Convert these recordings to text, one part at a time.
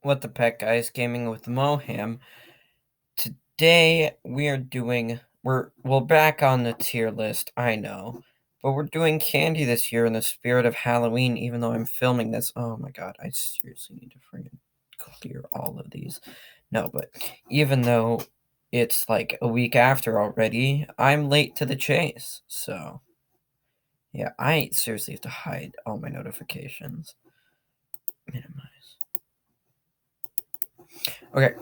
What the Pet Guys Gaming with Moham. Today we're back on the tier list, I know. But we're doing candy this year in the spirit of Halloween, even though I'm filming this. Oh my god, I seriously need to friggin' clear all of these. No, but even though it's like a week after already, I'm late to the chase. So yeah, I seriously have to hide all my notifications. Minimize. Okay.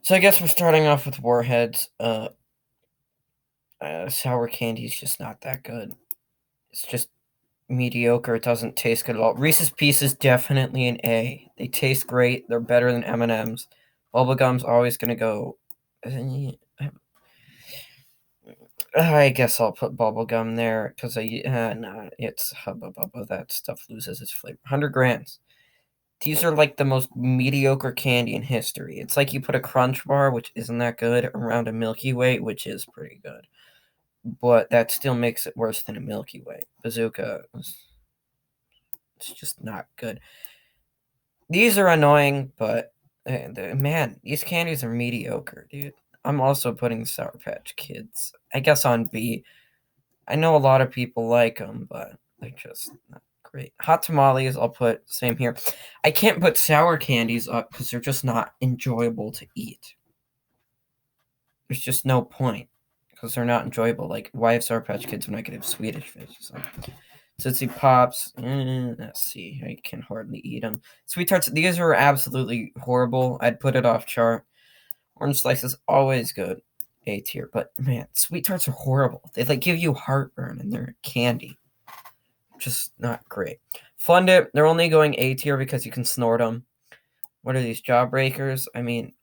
So I guess we're starting off with Warheads. Sour candy is just not that good. It's just mediocre. It doesn't taste good at all. Reese's Pieces definitely an A. They taste great. They're better than M&Ms. Bubblegum's always gonna go. I guess I'll put bubblegum there because nah, it's Hubba Bubba. That stuff loses its flavor. 100 grams. These are like the most mediocre candy in history. It's like you put a Crunch Bar, which isn't that good, around a Milky Way, which is pretty good. But that still makes it worse than a Milky Way. Bazooka, it's just not good. These are annoying, but man, these candies are mediocre, dude. I'm also putting Sour Patch Kids, I guess, on B. I know a lot of people like them, but they're just not great. Hot tamales, I'll put same here. I can't put sour candies up because they're just not enjoyable to eat. There's just no point because they're not enjoyable. Like, why have Sour Patch Kids when I could have Swedish Fish or something? Tootsie Pops, let's see, I can hardly eat them. Sweet Tarts, these are absolutely horrible. I'd put it off chart. Orange Slice is always good, A tier, but man, Sweet Tarts are horrible. They like give you heartburn and they're candy. Just not great. Fun Dip, they're only going A tier because you can snort them. What are these, Jawbreakers? I mean,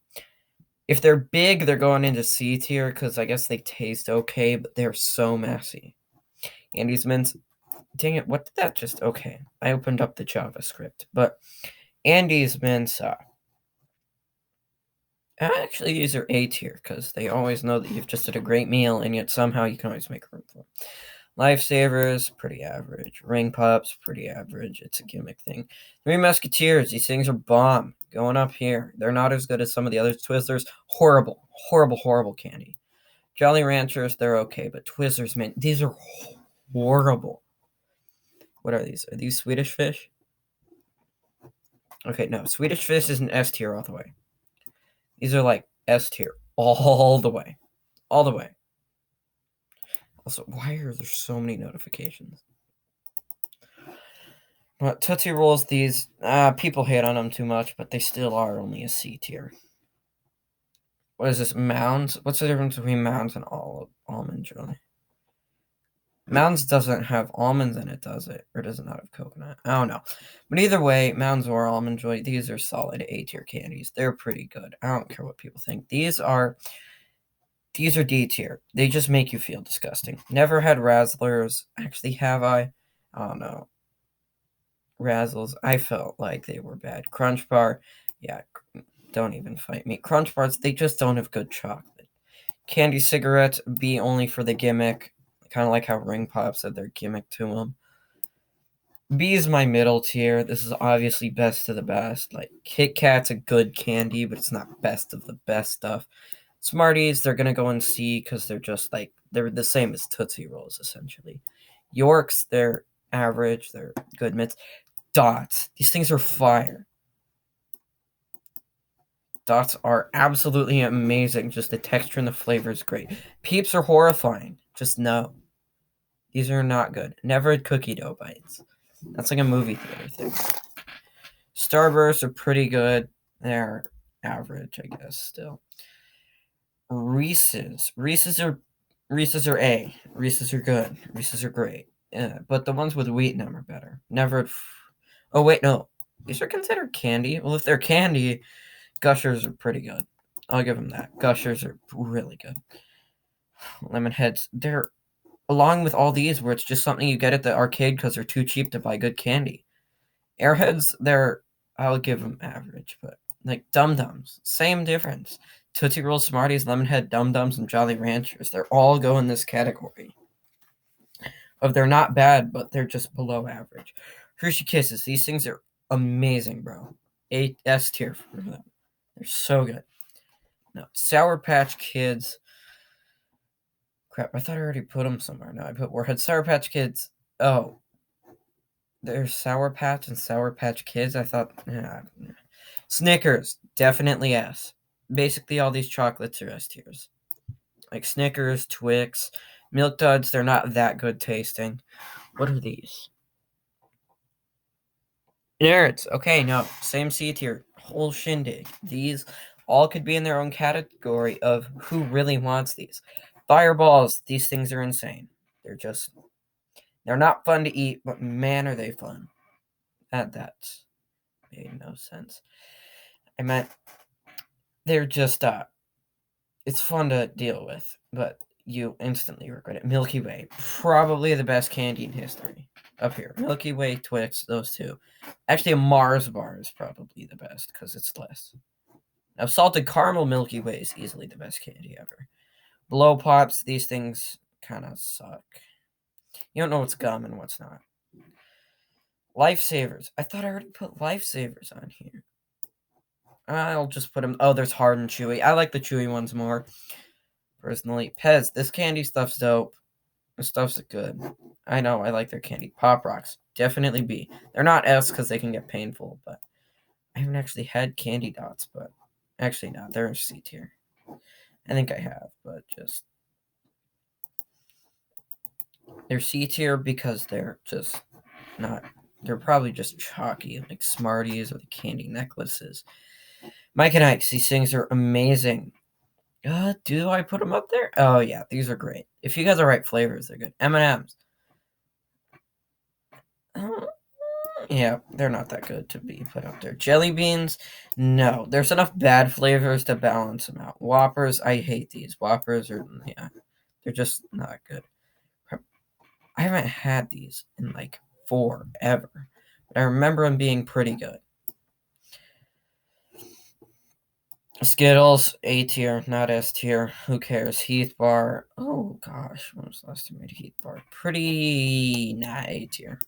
if they're big, they're going into C tier because I guess they taste okay, but they're so messy. Andy's Mints, dang it, what did that just... Okay, I opened up the JavaScript, but Andy's Mints, actually, these are A tier because they always know that you've just had a great meal and yet somehow you can always make room for them. Lifesavers, pretty average. Ring Pops, pretty average. It's a gimmick thing. Three Musketeers, these things are bomb. Going up here. They're not as good as some of the other Twizzlers. Horrible, horrible, horrible candy. Jolly Ranchers, they're okay, but Twizzlers, man, these are horrible. What are these? Are these Swedish Fish? Okay, no. Swedish Fish is an S tier all the way. These are like S tier all the way. All the way. Also, why are there so many notifications? But Tootsie Rolls, these, people hate on them too much, but they still are only a C tier. What is this, Mounds? What's the difference between Mounds and almond joy? Mounds doesn't have almonds in it, does it? Or does it not have coconut? I don't know. But either way, Mounds or almond joy, these are solid A tier candies. They're pretty good. I don't care what people think. These are D tier. They just make you feel disgusting. Never had Razzlers. Actually, have I? I don't know. Razzles, I felt like they were bad. Crunch Bar, yeah, don't even fight me. Crunch Bars, they just don't have good chocolate. Candy Cigarettes, B only for the gimmick. Kind of like how Ring Pops had their gimmick to them. B is my middle tier. This is obviously best of the best. Like, Kit Kat's a good candy, but it's not best of the best stuff. Smarties, they're gonna go in C because they're just like, they're the same as Tootsie Rolls, essentially. Yorks, they're average, they're good mitts. Dots, these things are fire. Dots are absolutely amazing. Just the texture and the flavor is great. Peeps are horrifying. Just no. These are not good. Never had cookie dough bites. That's like a movie theater thing. Starbursts are pretty good. They're average, I guess, still. Reese's. Reese's are A. Reese's are good. Reese's are great. Yeah, but the ones with wheat in them are better. Never had oh wait, no. These are considered candy. Well, if they're candy, Gushers are pretty good. I'll give them that. Gushers are really good. Lemon Heads, they're along with all these where it's just something you get at the arcade because they're too cheap to buy good candy. Airheads, I'll give them average, but like Dum Dums, same difference. Tootsie Rolls, Smarties, Lemon Head, Dum Dums, and Jolly Ranchers, they're all go in this category. Of they're not bad, but they're just below average. Hershey Kisses, these things are amazing, bro. S tier for them. They're so good. No, Sour Patch Kids. Crap, I thought I already put them somewhere. No, I put Warhead. Sour Patch Kids. Oh, there's Sour Patch and Sour Patch Kids. I thought, yeah. Snickers, definitely S. Basically, all these chocolates are S tiers. Like Snickers, Twix, Milk Duds, they're not that good tasting. What are these? Nerds. Okay, no. Same C tier. Whole shindig. These all could be in their own category of who really wants these. Fireballs. These things are insane. They're not fun to eat, but man, are they fun. That made no sense. I meant they're just, it's fun to deal with, but you instantly regret it. Milky Way. Probably the best candy in history. Up here. Milky Way, Twix, those two. Actually, a Mars bar is probably the best because it's less. Now, salted caramel Milky Way is easily the best candy ever. Blow pops, these things kind of suck. You don't know what's gum and what's not. Lifesavers. I thought I already put Lifesavers on here. I'll just put them. Oh, there's hard and chewy. I like the chewy ones more. Personally, Pez. This candy stuff's dope. This stuff's good. I know. I like their candy. Pop Rocks. Definitely B. They're not S because they can get painful, but I haven't actually had candy dots, but actually not. They're in C tier. I think I have, but just they're C tier because they're just not. They're probably just chalky, like Smarties or the candy necklaces. Mike and Ike's, these things are amazing. Do I put them up there? Oh yeah, these are great. If you got the right flavors, they're good. M&M's. Yeah, they're not that good to be put up there. Jelly beans, no. There's enough bad flavors to balance them out. Whoppers, I hate these. Whoppers are, yeah, they're just not good. I haven't had these in like forever, but I remember them being pretty good. Skittles, A tier, not S tier. Who cares? Heath bar. Oh gosh, when was the last time I made a Heath bar? Pretty not A tier.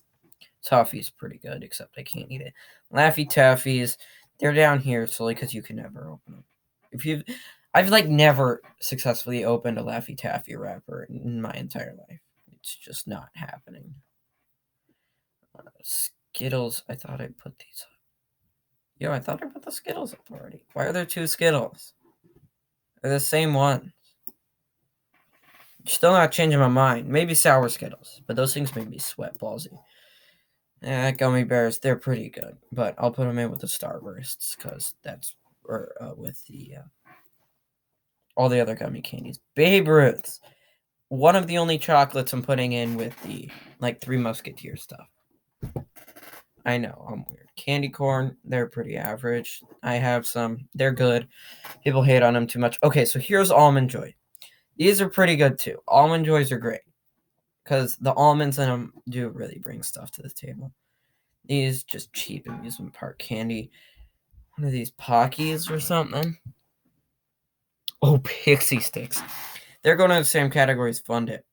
Toffee's pretty good, except I can't eat it. Laffy Taffies, they're down here solely because you can never open them. I've like never successfully opened a Laffy Taffy wrapper in my entire life. It's just not happening. Skittles, I thought I put these up. Yo, I thought I put the Skittles up already. Why are there two Skittles? They're the same ones. Still not changing my mind. Maybe sour Skittles, but those things make me sweat ballsy. Gummy bears, they're pretty good, but I'll put them in with the Starbursts because that's with the all the other gummy candies. Babe Ruths, one of the only chocolates I'm putting in with the like Three Musketeer stuff. I know I'm weird. Candy corn, they're pretty average. I have some, they're good. People hate on them too much. Okay, so here's Almond Joy. These are pretty good too. Almond Joys are great because the almonds in them do really bring stuff to the table. These just cheap amusement park candy. What are these, Pockies or something? Oh, Pixie Sticks. They're going in the same category as Fun Dip.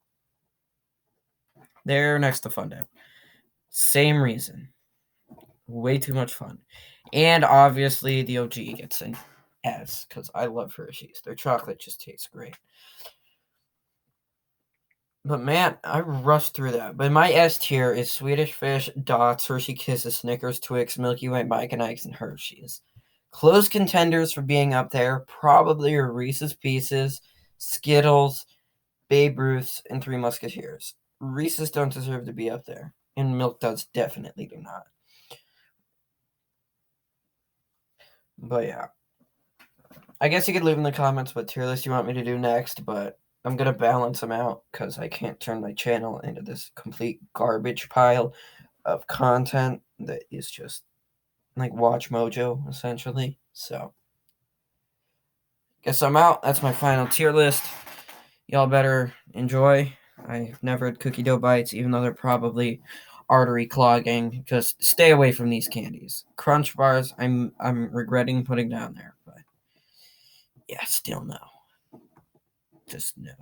They're next to Fun Dip. Same reason. Way too much fun. And obviously the OG gets an S because I love Hershey's. Their chocolate just tastes great. But man, I rushed through that. But my S tier is Swedish Fish, Dots, Hershey Kisses, Snickers, Twix, Milky Way, Mike and Ike's, and Hershey's. Close contenders for being up there probably are Reese's Pieces, Skittles, Babe Ruth's, and Three Musketeers. Reese's don't deserve to be up there, and Milk Duds definitely do not. But yeah. I guess you could leave in the comments what tier list you want me to do next, but I'm going to balance them out because I can't turn my channel into this complete garbage pile of content that is just like Watch Mojo, essentially. So, guess I'm out. That's my final tier list. Y'all better enjoy. I've never had cookie dough bites, even though they're probably artery clogging. Just stay away from these candies. Crunch bars, I'm regretting putting down there, but yeah, still no. Just no.